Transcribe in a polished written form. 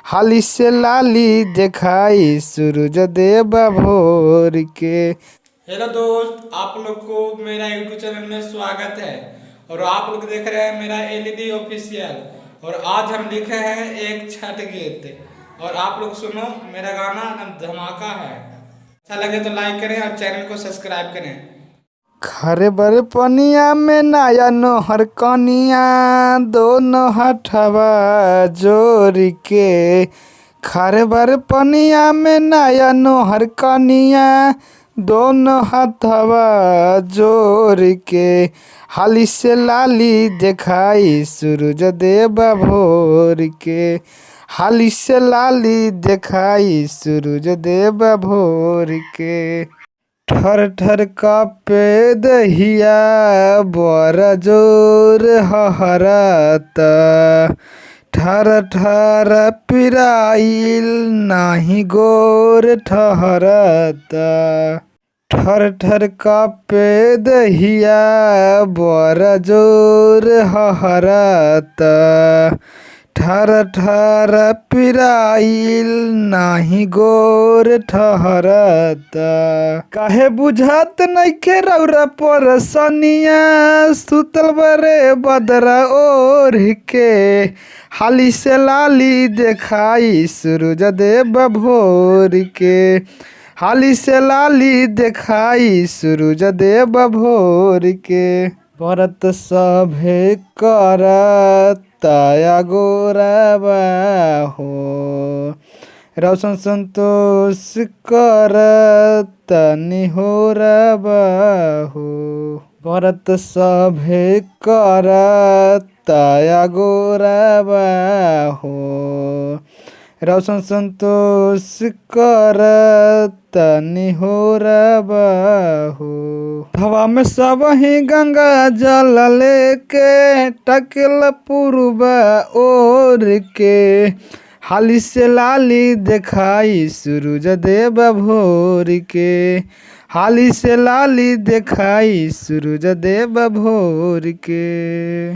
हाली से लाली दिखाई सूरज देव भोर के। हेलो दोस्त, आप लोग को मेरा यूट्यूब चैनल में स्वागत है। और आप लोग देख रहे हैं मेरा एलईडी ऑफिशियल। और आज हम लिखे हैं एक छठ गीत। और आप लोग सुनो, मेरा गाना धमाका है। अच्छा लगे तो लाइक करें और चैनल को सब्सक्राइब करें। खरे बर पनिया में नया नोहर कनिया दोनों हथवा जोड़ के। खरे बर पनिया में नया नोहर कनिया दोनों हथवा जोड़ के। हाली से लाली दिखाई सूरज देव भोर के। हाली से लाली दिखाई सूरज देव भोर के। ठर ठर कापे दहिया बड़ा जोर हहराता। ठर ठर पिराइल नाही गोर ठहराता। ठर ठर कापे दहिया बड़ा जोर हहराता। ठर ठर पिराइल नाही गोर ठहराता। काहे बुझात नइखे रौरा परसनिया सुतल बरे बदरा ओढ़ के। हाली से लाली दिखाई सूरज देव भोर के। हाली से लाली दिखाई सूरज देव भोर के। व्रत सभे करताया गोराबा हो। रौशन संतोष करता निहोराबा हो। व्रत सभे करताया गोराबा हो। रौशन संतोष करता निहोराबा हो। हवा में सब ही गंगा जल लेके टकल पूर्वा ओर के। हाली से लाली दिखाई सूरज देव भोर के। हाली से लाली दिखाई सूरज देव भोर के।